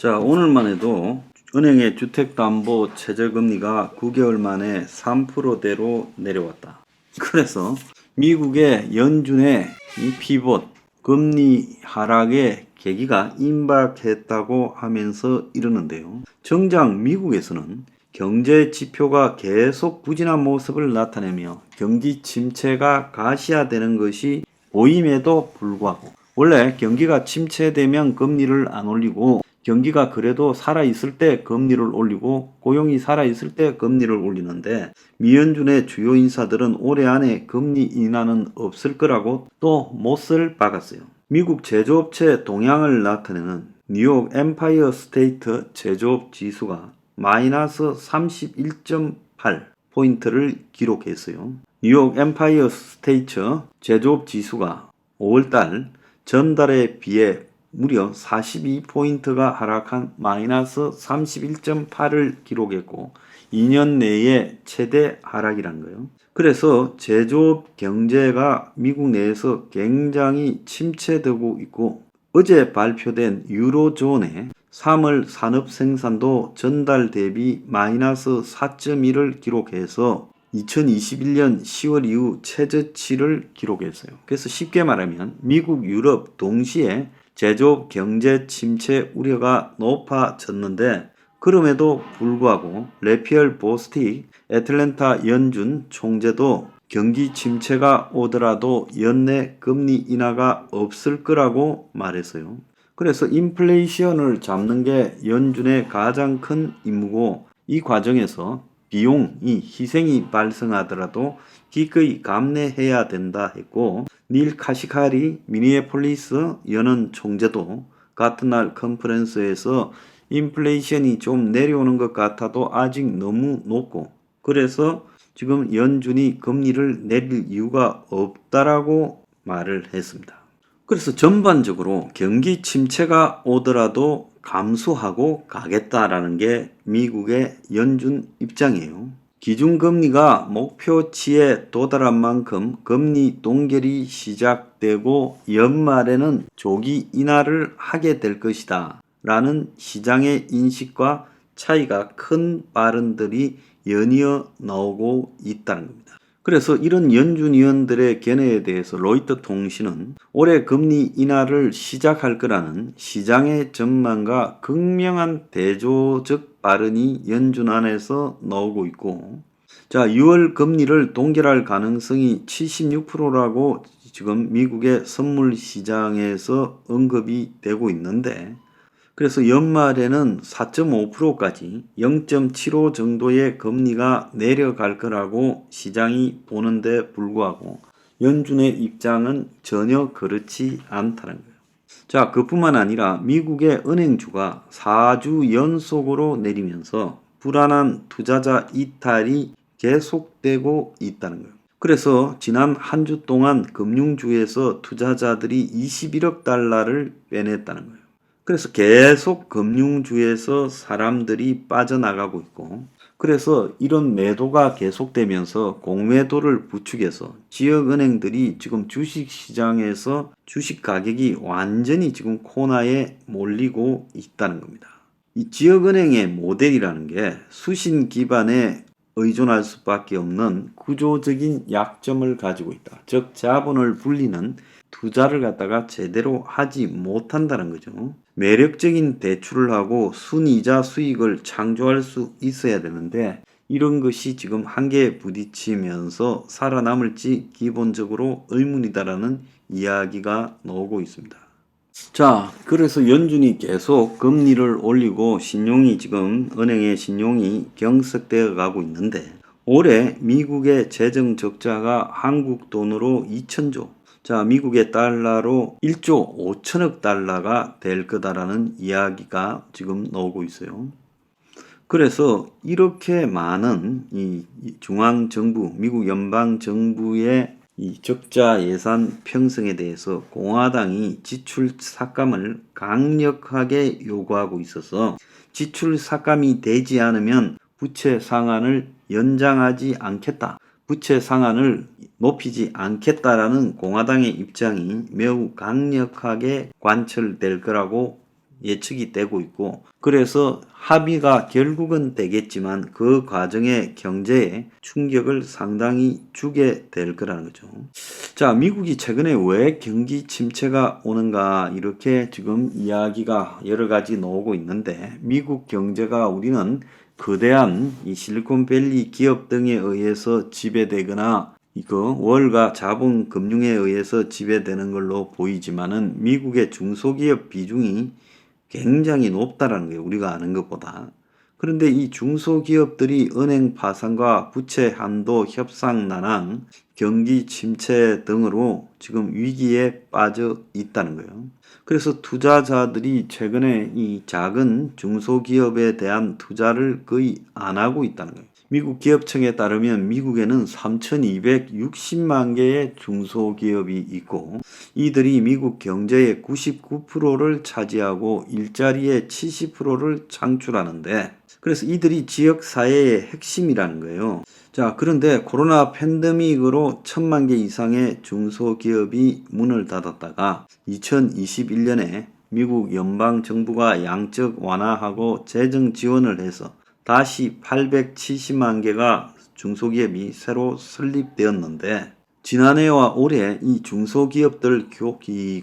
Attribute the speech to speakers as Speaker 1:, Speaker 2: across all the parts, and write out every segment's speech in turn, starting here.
Speaker 1: 자, 오늘만 해도 은행의 주택담보 최저금리가 9개월 만에 3%대로 내려왔다. 그래서 미국의 연준의 이 피봇 금리 하락의 계기가 임박했다고 하면서 이러는데요. 정작 미국에서는 경제 지표가 계속 부진한 모습을 나타내며 경기 침체가 가시화되는 것이 보임에도 불구하고 원래 경기가 침체되면 금리를 안 올리고 경기가 그래도 살아있을 때 금리를 올리고 고용이 살아있을 때 금리를 올리는데 미연준의 주요 인사들은 올해 안에 금리 인하는 없을 거라고 또 못을 박았어요. 미국 제조업체 동향을 나타내는 뉴욕 엠파이어 스테이트 제조업 지수가 마이너스 31.8포인트를 기록했어요. 뉴욕 엠파이어 스테이트 제조업 지수가 5월달 전달에 비해 무려 42포인트가 하락한 마이너스 31.8을 기록했고 2년 내에 최대 하락이란 거예요. 그래서 제조업 경제가 미국 내에서 굉장히 침체되고 있고 어제 발표된 유로존의 3월 산업 생산도 전달 대비 마이너스 4.1을 기록해서 2021년 10월 이후 최저치를 기록했어요. 그래서 쉽게 말하면 미국, 유럽 동시에 제조업 경제 침체 우려가 높아졌는데 그럼에도 불구하고 래피얼 보스틱 애틀랜타 연준 총재도 경기 침체가 오더라도 연내 금리 인하가 없을 거라고 말했어요. 그래서 인플레이션을 잡는 게 연준의 가장 큰 임무고 이 과정에서 비용이 희생이 발생하더라도 기꺼이 감내해야 된다 했고 닐 카시카리 미니애폴리스 연은 총재도 같은 날 컨퍼런스에서 인플레이션이 좀 내려오는 것 같아도 아직 너무 높고 그래서 지금 연준이 금리를 내릴 이유가 없다라고 말을 했습니다. 그래서 전반적으로 경기 침체가 오더라도 감수하고 가겠다라는 게 미국의 연준 입장이에요. 기준금리가 목표치에 도달한 만큼 금리 동결이 시작되고 연말에는 조기 인하를 하게 될 것이다 라는 시장의 인식과 차이가 큰 발언들이 연이어 나오고 있다는 겁니다. 그래서 이런 연준 위원들의 견해에 대해서 로이터 통신은 올해 금리 인하를 시작할 거라는 시장의 전망과 극명한 대조적 발언이 연준 안에서 나오고 있고 자 6월 금리를 동결할 가능성이 76%라고 지금 미국의 선물 시장에서 언급이 되고 있는데 그래서 연말에는 4.5%까지 0.75 정도의 금리가 내려갈 거라고 시장이 보는데 불구하고 연준의 입장은 전혀 그렇지 않다는 거예요. 자, 그뿐만 아니라 미국의 은행주가 4주 연속으로 내리면서 불안한 투자자 이탈이 계속되고 있다는 거예요. 그래서 지난 한 주 동안 금융주에서 투자자들이 21억 달러를 빼냈다는 거예요. 그래서 계속 금융주에서 사람들이 빠져나가고 있고 그래서 이런 매도가 계속되면서 공매도를 부추겨서 지역은행들이 지금 주식시장에서 주식 가격이 완전히 지금 코너에 몰리고 있다는 겁니다. 이 지역은행의 모델이라는 게 수신 기반에 의존할 수밖에 없는 구조적인 약점을 가지고 있다. 즉 자본을 불리는 투자를 갖다가 제대로 하지 못한다는 거죠. 매력적인 대출을 하고 순이자 수익을 창조할 수 있어야 되는데 이런 것이 지금 한계에 부딪히면서 살아남을지 기본적으로 의문이다라는 이야기가 나오고 있습니다. 자, 그래서 연준이 계속 금리를 올리고 신용이 지금 은행의 신용이 경색되어 가고 있는데 올해 미국의 재정 적자가 한국 돈으로 2천조 자, 미국의 달러로 1조 5천억 달러가 될 거다라는 이야기가 지금 나오고 있어요. 그래서 이렇게 많은 이 중앙정부, 미국 연방정부의 이 적자 예산 편성에 대해서 공화당이 지출 삭감을 강력하게 요구하고 있어서 지출 삭감이 되지 않으면 부채 상한을 연장하지 않겠다. 부채 상한을 높이지 않겠다라는 공화당의 입장이 매우 강력하게 관철될 거라고 예측이 되고 있고, 그래서 합의가 결국은 되겠지만 그 과정에 경제에 충격을 상당히 주게 될 거라는 거죠. 자, 미국이 최근에 왜 경기 침체가 오는가 이렇게 지금 이야기가 여러 가지 나오고 있는데, 미국 경제가 우리는 거대한 이 실리콘밸리 기업 등에 의해서 지배되거나 이거 월가 자본 금융에 의해서 지배되는 걸로 보이지만은 미국의 중소기업 비중이 굉장히 높다라는 거예요. 우리가 아는 것보다. 그런데 이 중소기업들이 은행 파산과 부채 한도 협상 난항, 경기 침체 등으로 지금 위기에 빠져 있다는 거예요. 그래서 투자자들이 최근에 이 작은 중소기업에 대한 투자를 거의 안 하고 있다는 거예요. 미국 기업청에 따르면 미국에는 3,260만 개의 중소기업이 있고, 이들이 미국 경제의 99%를 차지하고 일자리의 70%를 창출하는데, 그래서 이들이 지역사회의 핵심이라는 거예요. 자, 그런데 코로나 팬데믹으로 1,000만 개 이상의 중소기업이 문을 닫았다가 2021년에 미국 연방정부가 양적 완화하고 재정 지원을 해서 다시 870만 개가 중소기업이 새로 설립되었는데, 지난해와 올해 이 중소기업들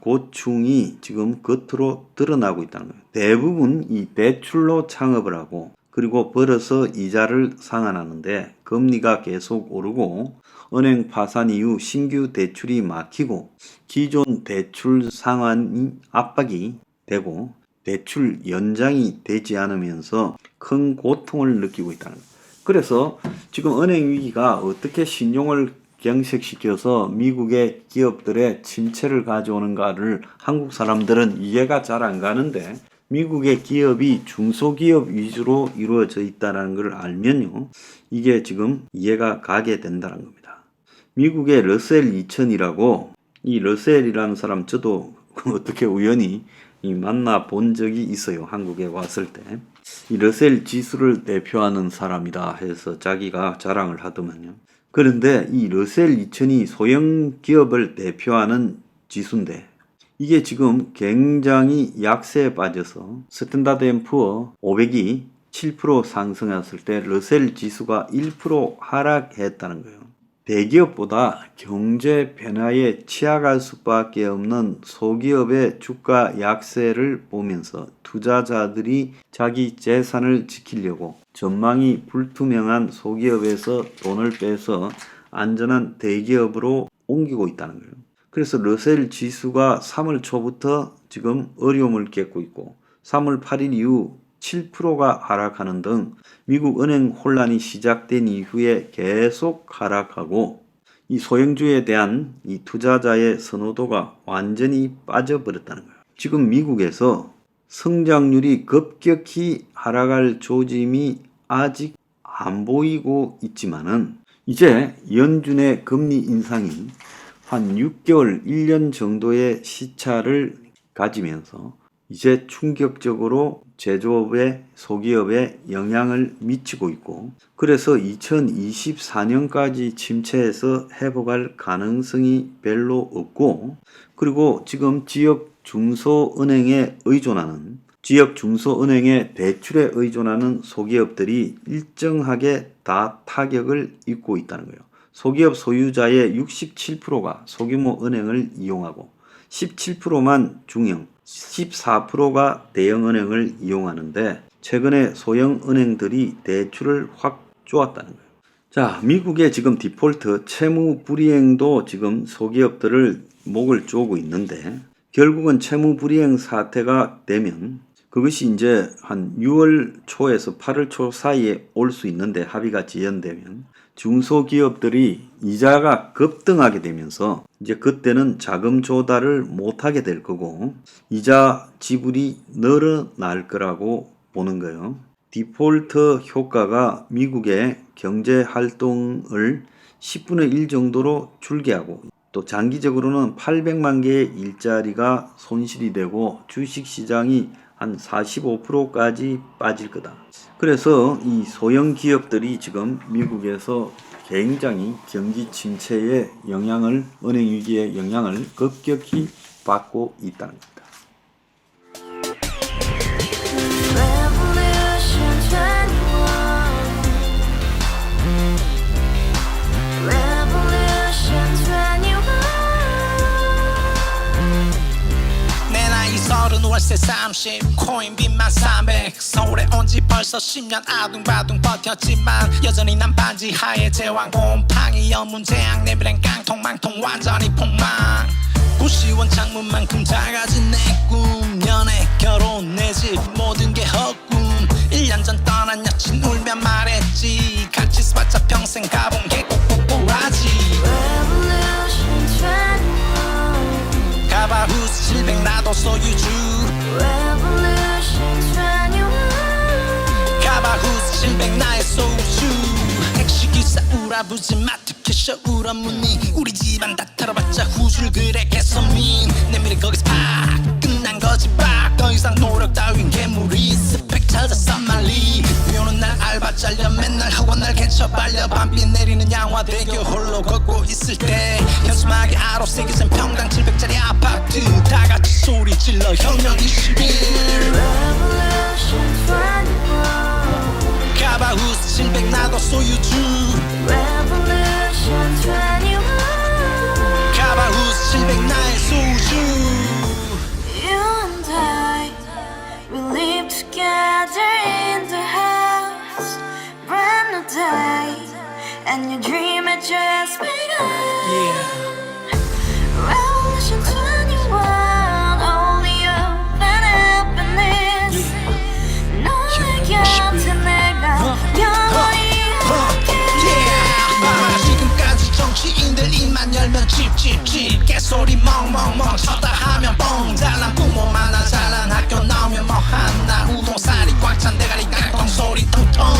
Speaker 1: 고충이 지금 겉으로 드러나고 있다는 거예요. 대부분 이 대출로 창업을 하고, 그리고 벌어서 이자를 상환하는데 금리가 계속 오르고, 은행 파산 이후 신규 대출이 막히고, 기존 대출 상환이 압박이 되고, 대출 연장이 되지 않으면서 큰 고통을 느끼고 있다는 거예요. 그래서 지금 은행 위기가 어떻게 신용을 경색시켜서 미국의 기업들의 침체를 가져오는가를 한국 사람들은 이해가 잘 안 가는데, 미국의 기업이 중소기업 위주로 이루어져 있다는 걸 알면요, 이게 지금 이해가 가게 된다는 겁니다. 미국의 러셀 2000이라고, 이 러셀이라는 사람 저도 어떻게 우연히 만나 본 적이 있어요. 한국에 왔을 때. 이 러셀 지수를 대표하는 사람이다 해서 자기가 자랑을 하더만요. 그런데 이 러셀 2000이 소형 기업을 대표하는 지수인데, 이게 지금 굉장히 약세에 빠져서 스탠다드 앤 푸어 500이 7% 상승했을 때 러셀 지수가 1% 하락했다는 거예요. 대기업보다 경제 변화에 취약할 수밖에 없는 소기업의 주가 약세를 보면서 투자자들이 자기 재산을 지키려고 전망이 불투명한 소기업에서 돈을 빼서 안전한 대기업으로 옮기고 있다는 거예요. 그래서 러셀 지수가 3월 초부터 지금 어려움을 겪고 있고, 3월 8일 이후 7%가 하락하는 등 미국 은행 혼란이 시작된 이후에 계속 하락하고, 이 소형주에 대한 이 투자자의 선호도가 완전히 빠져버렸다는 거예요. 지금 미국에서 성장률이 급격히 하락할 조짐이 아직 안 보이고 있지만은, 이제 연준의 금리 인상이 한 6개월, 1년 정도의 시차를 가지면서 이제 충격적으로 제조업의 소기업에 영향을 미치고 있고, 그래서 2024년까지 침체해서 회복할 가능성이 별로 없고, 그리고 지금 지역 중소은행에 대출에 의존하는 소기업들이 일정하게 다 타격을 입고 있다는 거예요. 소기업 소유자의 67%가 소규모 은행을 이용하고, 17%만 중형, 14%가 대형은행을 이용하는데, 최근에 소형은행들이 대출을 확 쪼았다는 거예요. 자, 미국의 지금 디폴트 채무 불이행도 지금 소기업들을 목을 쪼고 있는데, 결국은 채무 불이행 사태가 되면 그것이 이제 한 6월 초에서 8월 초 사이에 올 수 있는데, 합의가 지연되면 중소기업들이 이자가 급등하게 되면서 이제 그때는 자금 조달을 못하게 될 거고, 이자 지불이 늘어날 거라고 보는 거예요. 디폴트 효과가 미국의 경제 활동을 10분의 1 정도로 줄게 하고, 또 장기적으로는 800만 개의 일자리가 손실이 되고 주식시장이 한 45%까지 빠질 거다. 그래서 이 소형 기업들이 지금 미국에서 굉장히 경기 침체의 영향을, 은행 위기의 영향을 급격히 받고 있다는 겁니다.
Speaker 2: 시세 30 코인 빚만 300 서울에 온 지 벌써 10년 아둥바둥 버텼지만 여전히 난 반지 하에 제왕 곰팡이 연문제약 내비랭 깡통 망통 완전히 폭망 고시원 창문만큼 작아진 내 꿈 연애 결혼 내 집 모든 게 헛꿈 1년 전 떠난 여친 울며 말했지 같이 써봤자 평생 가본 게 꼭꼭꼭하지
Speaker 3: Revolution 21
Speaker 2: 가바후스 700 나도 소유주
Speaker 3: Revolution 21
Speaker 2: 가바후스 700 나의 소주 택시기사 우라부지 마트 캐셔 울어무니 우리 집안 다 털어봤자 후줄 그래 개선민 내 미래 거기서 팍 끝난 거지 팍더 이상 노력 따윈 괴물이 스펙 찾아서 말리 비오는 날 알바 잘려 맨날 학원 날 개쳐 발려 밤비 내리는 양화대교 홀로 걷고 있을 때 현수막에 아로 새겨진 평당 700짜리 아파트 다 같이 소리 질러 혁명 21
Speaker 3: Revolution 21
Speaker 2: 가바후스 700 나도 소유주
Speaker 3: Revolution 21
Speaker 2: 가바후스 700 나의 소주
Speaker 3: You and I, we live together in the house Brand new day, and your dream had just begun Revolution 21, only hope and happiness 너의 곁에 내가 영원히
Speaker 2: 지금까지 정치인들 입만 열면 찝찝찝 개소리 멍멍멍 쳤다 하면 뻥 잘난 부모 만나 잘난 학교 나오면 뭐 하나 우동살이 꽉 찬 대가리 깡통 소리 텅텅